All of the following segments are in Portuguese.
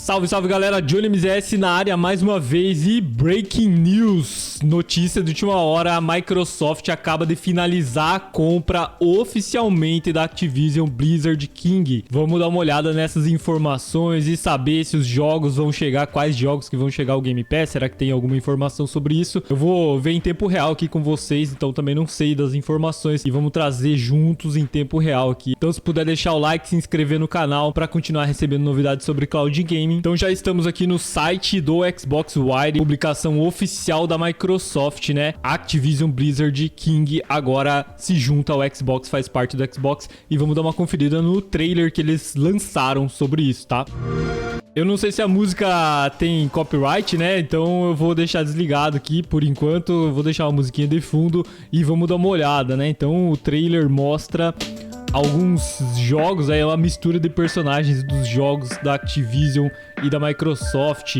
Salve, salve galera, Johnny MZS na área mais uma vez e Breaking News, notícia de última hora, a Microsoft acaba de finalizar a compra oficialmente da Activision Blizzard King. Vamos dar uma olhada nessas informações e saber se os jogos vão chegar, quais jogos que vão chegar ao Game Pass, será que tem alguma informação sobre isso? Eu vou ver em tempo real aqui com vocês, então também não sei das informações e vamos trazer juntos em tempo real aqui. Então se puder deixar o like, se inscrever no canal para continuar recebendo novidades sobre Cloud Gaming. Então já estamos aqui no site do Xbox Wire, publicação oficial da Microsoft, né? Activision Blizzard King agora se junta ao Xbox, faz parte do Xbox e vamos dar uma conferida no trailer que eles lançaram sobre isso, tá? Eu não sei se a música tem copyright, né? Então eu vou deixar desligado aqui por enquanto, eu vou deixar uma musiquinha de fundo e vamos dar uma olhada, né? Então o trailer mostra alguns jogos, aí é uma mistura de personagens dos jogos da Activision e da Microsoft.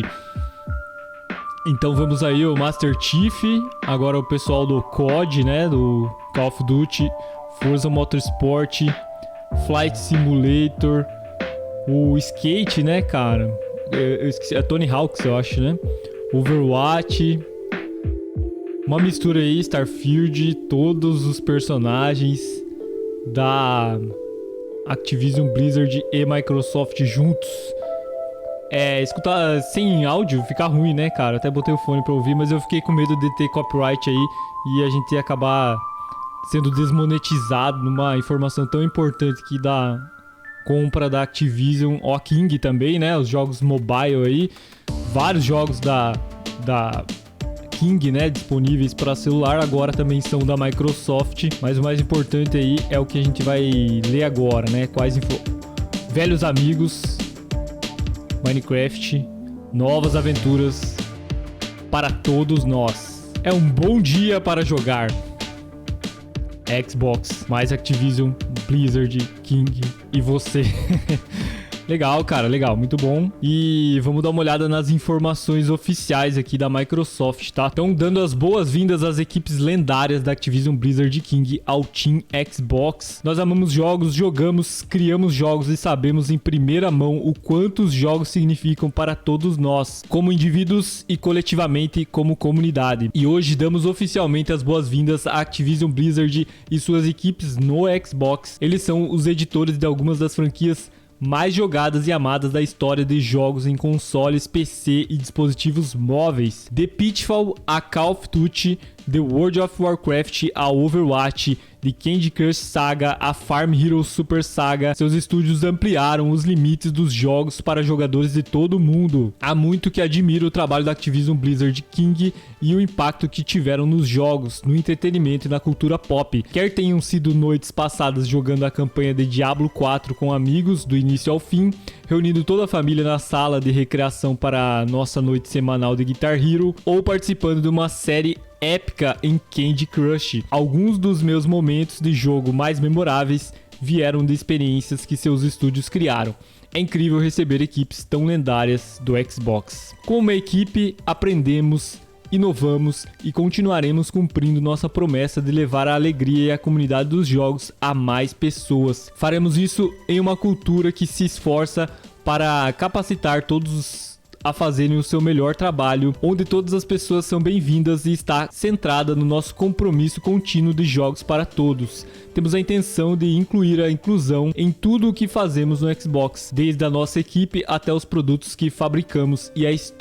Então vamos aí, o Master Chief, agora o pessoal do COD, né, do Call of Duty, Forza Motorsport, Flight Simulator, o Skate, né, cara, eu esqueci, é Tony Hawk's, eu acho, né, Overwatch, uma mistura aí, Starfield, todos os personagens da Activision Blizzard e Microsoft juntos. Escutar sem áudio fica ruim, né, cara? Até botei o fone pra ouvir, mas eu fiquei com medo de ter copyright aí e a gente ia acabar sendo desmonetizado numa informação tão importante que da compra da Activision, ó, King também, né? Os jogos mobile aí, vários jogos da King, né, disponíveis para celular, agora também são da Microsoft, mas o mais importante aí é o que a gente vai ler agora, né, velhos amigos, Minecraft, novas aventuras para todos nós. É um bom dia para jogar Xbox, mais Activision, Blizzard, King e você. Legal, cara, legal, muito bom. E vamos dar uma olhada nas informações oficiais aqui da Microsoft, tá? Então, dando as boas-vindas às equipes lendárias da Activision Blizzard King ao Team Xbox. Nós amamos jogos, jogamos, criamos jogos e sabemos em primeira mão o quanto os jogos significam para todos nós, como indivíduos e coletivamente como comunidade. E hoje damos oficialmente as boas-vindas à Activision Blizzard e suas equipes no Xbox. Eles são os editores de algumas das franquias mais jogadas e amadas da história de jogos em consoles, PC e dispositivos móveis. The Pitfall a Call of Duty, The World of Warcraft a Overwatch, The Candy Crush Saga a Farm Heroes Super Saga, seus estúdios ampliaram os limites dos jogos para jogadores de todo o mundo. Há muito que admiro o trabalho da Activision Blizzard King e o impacto que tiveram nos jogos, no entretenimento e na cultura pop. Quer tenham sido noites passadas jogando a campanha de Diablo 4 com amigos do início ao fim, reunindo toda a família na sala de recreação para a nossa noite semanal de Guitar Hero, ou participando de uma série épica em Candy Crush. Alguns dos meus momentos de jogo mais memoráveis vieram de experiências que seus estúdios criaram. É incrível receber equipes tão lendárias do Xbox. Como uma equipe, aprendemos, inovamos e continuaremos cumprindo nossa promessa de levar a alegria e a comunidade dos jogos a mais pessoas. Faremos isso em uma cultura que se esforça para capacitar todos a fazerem o seu melhor trabalho, onde todas as pessoas são bem-vindas e está centrada no nosso compromisso contínuo de jogos para todos. Temos a intenção de incluir a inclusão em tudo o que fazemos no Xbox, desde a nossa equipe até os produtos que fabricamos e as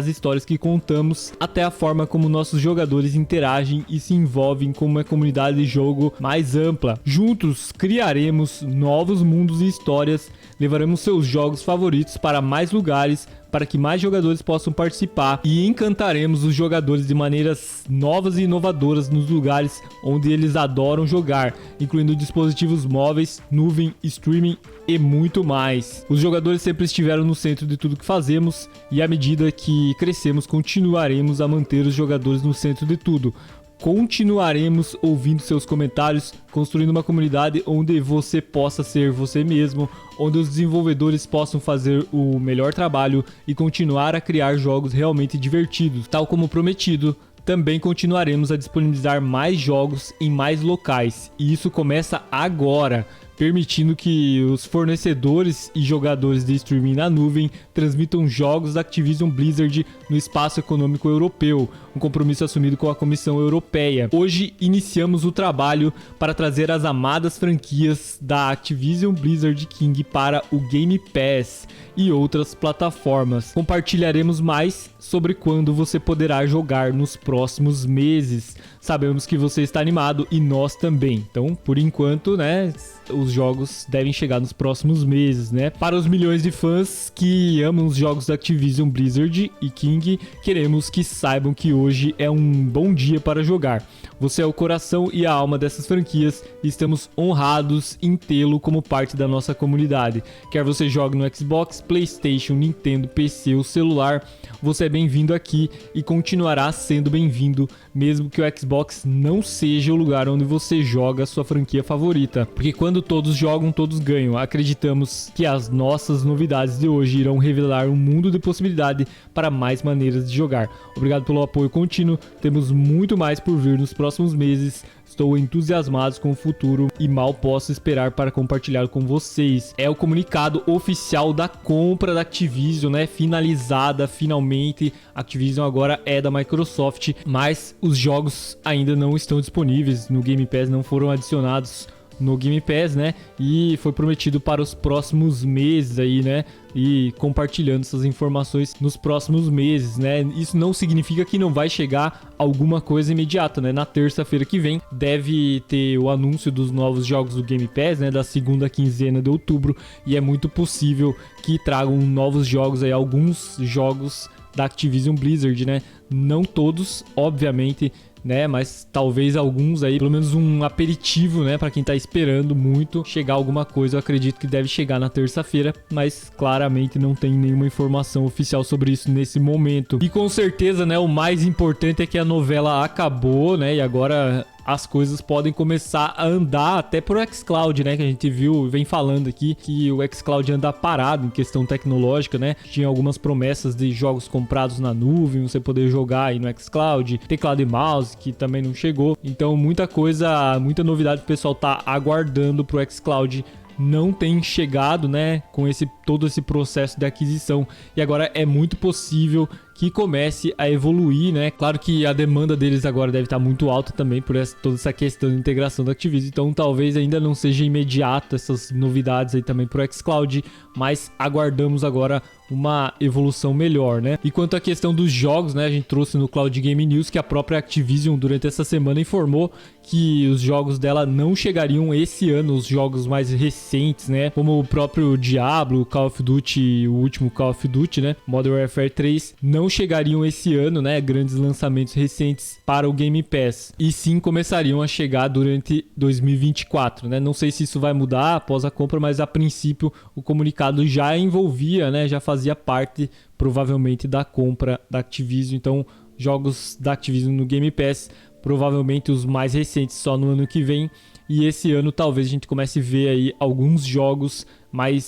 histórias que contamos, até a forma como nossos jogadores interagem e se envolvem com uma comunidade de jogo mais ampla. Juntos criaremos novos mundos e histórias, levaremos seus jogos favoritos para mais lugares, para que mais jogadores possam participar, e encantaremos os jogadores de maneiras novas e inovadoras nos lugares onde eles adoram jogar, incluindo dispositivos móveis, nuvem, streaming e muito mais. Os jogadores sempre estiveram no centro de tudo que fazemos e à medida que crescemos continuaremos a manter os jogadores no centro de tudo. Continuaremos ouvindo seus comentários, construindo uma comunidade onde você possa ser você mesmo, onde os desenvolvedores possam fazer o melhor trabalho e continuar a criar jogos realmente divertidos. Tal como prometido, também continuaremos a disponibilizar mais jogos em mais locais, e isso começa agora. permitindo que os fornecedores e jogadores de streaming na nuvem transmitam jogos da Activision Blizzard no espaço econômico europeu, um compromisso assumido com a Comissão Europeia. Hoje iniciamos o trabalho para trazer as amadas franquias da Activision Blizzard King para o Game Pass e outras plataformas. Compartilharemos mais sobre quando você poderá jogar nos próximos meses. Sabemos que você está animado e nós também. Então, por enquanto, né, os jogos devem chegar nos próximos meses, né? Para os milhões de fãs que amam os jogos da Activision Blizzard e King, queremos que saibam que hoje é um bom dia para jogar. Você é o coração e a alma dessas franquias e estamos honrados em tê-lo como parte da nossa comunidade. Quer você jogue no Xbox, PlayStation, Nintendo, PC ou celular, você é bem-vindo aqui e continuará sendo bem-vindo, mesmo que o Xbox não seja o lugar onde você joga a sua franquia favorita. Porque quando todos jogam, todos ganham. Acreditamos que as nossas novidades de hoje irão revelar um mundo de possibilidade para mais maneiras de jogar. Obrigado pelo apoio contínuo, temos muito mais por vir nos próximos meses. Estou entusiasmado com o futuro e mal posso esperar para compartilhar com vocês. É o comunicado oficial da compra da Activision, né? Finalizada finalmente. A Activision agora é da Microsoft, mas os jogos ainda não estão disponíveis no Game Pass, não foram adicionados no Game Pass, né? E foi prometido para os próximos meses aí, né? E compartilhando essas informações nos próximos meses, né? Isso não significa que não vai chegar alguma coisa imediata, né? Na terça-feira que vem deve ter o anúncio dos novos jogos do Game Pass, né? Da segunda quinzena de outubro, e é muito possível que tragam novos jogos aí, alguns jogos da Activision Blizzard, né? Não todos, obviamente, né, mas talvez alguns aí, pelo menos um aperitivo, né, para quem tá esperando muito chegar alguma coisa. Eu acredito que deve chegar na terça-feira, mas claramente não tem nenhuma informação oficial sobre isso nesse momento. E com certeza, né, o mais importante é que a novela acabou, né, e agora as coisas podem começar a andar até pro xCloud, né? Que a gente viu, vem falando aqui que o xCloud anda parado em questão tecnológica, né? Tinha algumas promessas de jogos comprados na nuvem, você poder jogar aí no xCloud, teclado e mouse, que também não chegou. Então muita coisa, muita novidade o pessoal tá aguardando pro xCloud. Não tem chegado, né, com todo esse processo de aquisição, e agora é muito possível que comece a evoluir, né? Claro que a demanda deles agora deve estar muito alta também por toda essa questão de integração da Activision, então talvez ainda não seja imediato essas novidades aí também pro xCloud, mas aguardamos agora uma evolução melhor, né? E quanto à questão dos jogos, né, a gente trouxe no Cloud Game News que a própria Activision durante essa semana informou que os jogos dela não chegariam esse ano, os jogos mais recentes, né, como o próprio Diablo, Call of Duty, o último Call of Duty, né, Modern Warfare 3, não chegariam esse ano, né, grandes lançamentos recentes para o Game Pass, e sim começariam a chegar durante 2024, né? Não sei se isso vai mudar após a compra, mas a princípio o comunicado já envolvia, né, já fazia parte provavelmente da compra da Activision. Então jogos da Activision no Game Pass, provavelmente os mais recentes só no ano que vem, e esse ano talvez a gente comece a ver aí alguns jogos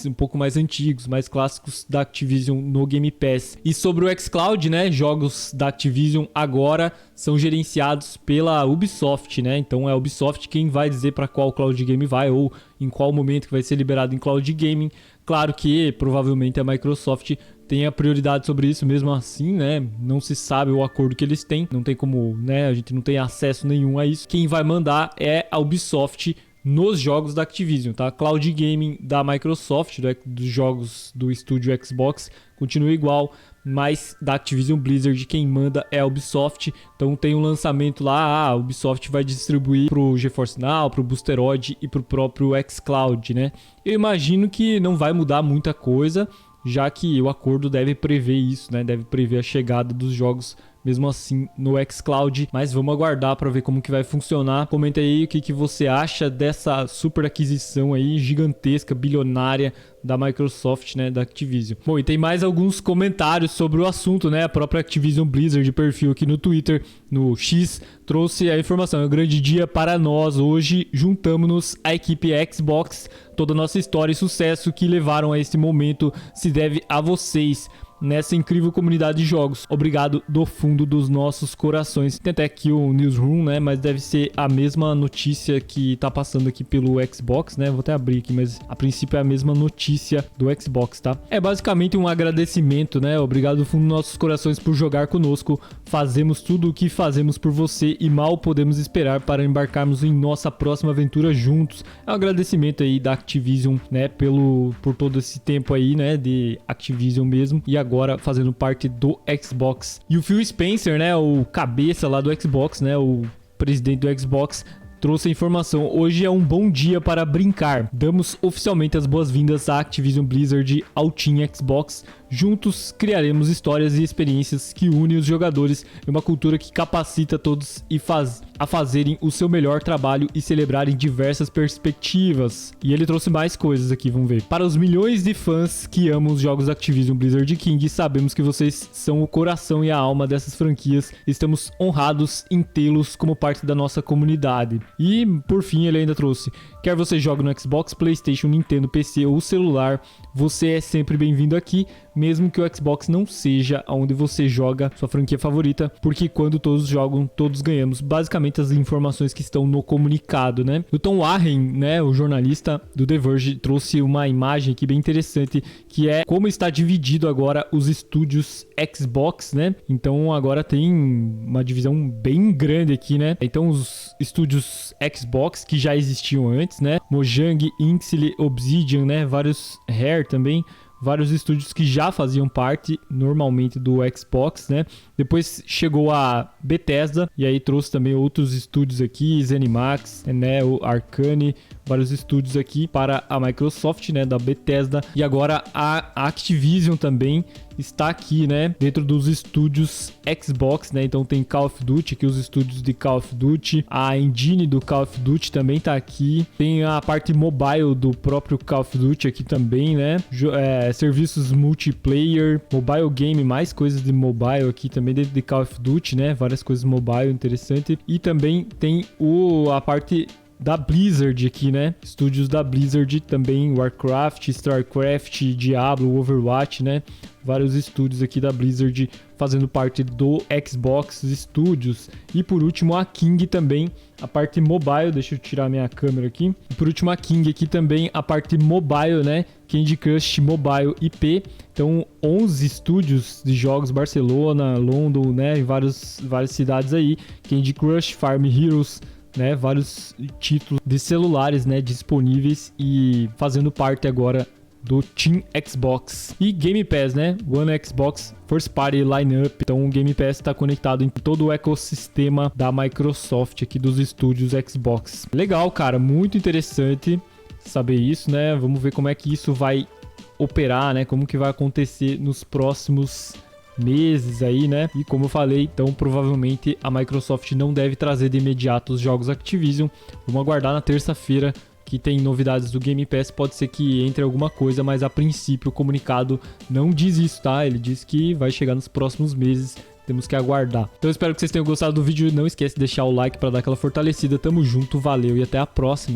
um pouco mais antigos, mais clássicos da Activision no Game Pass. E sobre o xCloud, né, jogos da Activision agora são gerenciados pela Ubisoft, né? Então é a Ubisoft quem vai dizer para qual Cloud Game vai ou em qual momento que vai ser liberado em Cloud Gaming. Claro que provavelmente a Microsoft tem a prioridade sobre isso, mesmo assim, né? Não se sabe o acordo que eles têm, não tem como, né? A gente não tem acesso nenhum a isso. Quem vai mandar é a Ubisoft nos jogos da Activision, tá? Cloud Gaming da Microsoft, dos jogos do estúdio Xbox, continua igual, mas da Activision Blizzard quem manda é a Ubisoft. Então tem um lançamento lá, a Ubisoft vai distribuir pro GeForce Now, pro Boosteroid e pro próprio xCloud, né? Eu imagino que não vai mudar muita coisa, já que o acordo deve prever isso, né? Deve prever a chegada dos jogos mesmo assim no xCloud, mas vamos aguardar para ver como que vai funcionar. Comenta aí o que você acha dessa super aquisição aí gigantesca, bilionária da Microsoft, né, da Activision. Bom, e tem mais alguns comentários sobre o assunto, né? A própria Activision Blizzard, perfil aqui no Twitter, no X, trouxe a informação. É um grande dia para nós. Hoje juntamos-nos à equipe Xbox. Toda a nossa história e sucesso que levaram a esse momento se deve a vocês. nessa incrível comunidade de jogos. Obrigado do fundo dos nossos corações. Tem até aqui o Newsroom, né? Mas deve ser a mesma notícia que tá passando aqui pelo Xbox, né? Vou até abrir aqui, mas a princípio é a mesma notícia do Xbox, tá? É basicamente um agradecimento, né? Obrigado do fundo dos nossos corações por jogar conosco. Fazemos tudo o que fazemos por você e mal podemos esperar para embarcarmos em nossa próxima aventura juntos. É um agradecimento aí da Activision, né? Por todo esse tempo aí, né? De Activision mesmo. E agora fazendo parte do Xbox. E o Phil Spencer, né? O cabeça lá do Xbox, né? O presidente do Xbox trouxe a informação. Hoje é um bom dia para brincar. Damos oficialmente as boas-vindas à Activision Blizzard ao Team Xbox. Juntos criaremos histórias e experiências que unem os jogadores em uma cultura que capacita todos a fazerem o seu melhor trabalho e celebrarem diversas perspectivas. E ele trouxe mais coisas aqui, vamos ver. Para os milhões de fãs que amam os jogos da Activision Blizzard King, sabemos que vocês são o coração e a alma dessas franquias. Estamos honrados em tê-los como parte da nossa comunidade. E, por fim, ele ainda trouxe: quer você jogue no Xbox, PlayStation, Nintendo, PC ou celular, você é sempre bem-vindo aqui, mesmo que o Xbox não seja onde você joga sua franquia favorita, porque quando todos jogam, todos ganhamos. Basicamente as informações que estão no comunicado, né? O Tom Warren, né, o jornalista do The Verge, trouxe uma imagem aqui bem interessante, que é como está dividido agora os estúdios Xbox, né? Então agora tem uma divisão bem grande aqui, né? Então os estúdios Xbox que já existiam antes, né? Mojang, Inxile, Obsidian, né? Vários Rare também. Vários estúdios que já faziam parte normalmente do Xbox, né? Depois chegou a Bethesda e aí trouxe também outros estúdios aqui, ZeniMax, né? O Arcane, vários estúdios aqui para a Microsoft, né? Da Bethesda. E agora a Activision também está aqui, né? Dentro dos estúdios Xbox, né? Então tem Call of Duty, aqui os estúdios de Call of Duty. A engine do Call of Duty também tá aqui. Tem a parte mobile do próprio Call of Duty aqui também, né? Serviços multiplayer, mobile game, mais coisas de mobile aqui também dentro de Call of Duty, né? Várias coisas mobile, interessante. E também tem a parte da Blizzard aqui, né? Estúdios da Blizzard também, Warcraft, Starcraft, Diablo, Overwatch, né? Vários estúdios aqui da Blizzard fazendo parte do Xbox Studios. E por último a King também, a parte mobile. Deixa eu tirar minha câmera aqui. E por último a King aqui também, a parte mobile, né? Candy Crush Mobile IP. Então 11 estúdios de jogos, Barcelona, London, né? Em várias cidades aí. Candy Crush, Farm Heroes, né, vários títulos de celulares, né, disponíveis e fazendo parte agora do Team Xbox. E Game Pass, né, One Xbox First Party Lineup. Então o Game Pass está conectado em todo o ecossistema da Microsoft aqui dos estúdios Xbox. Legal, cara, muito interessante saber isso, né? Vamos ver como é que isso vai operar, né? Como que vai acontecer nos próximos meses aí, né? E como eu falei, então provavelmente a Microsoft não deve trazer de imediato os jogos Activision. Vamos aguardar na terça-feira que tem novidades do Game Pass. Pode ser que entre alguma coisa, mas a princípio o comunicado não diz isso, tá? Ele diz que vai chegar nos próximos meses. Temos que aguardar. Então eu espero que vocês tenham gostado do vídeo. Não esquece de deixar o like para dar aquela fortalecida. Tamo junto, valeu e até a próxima.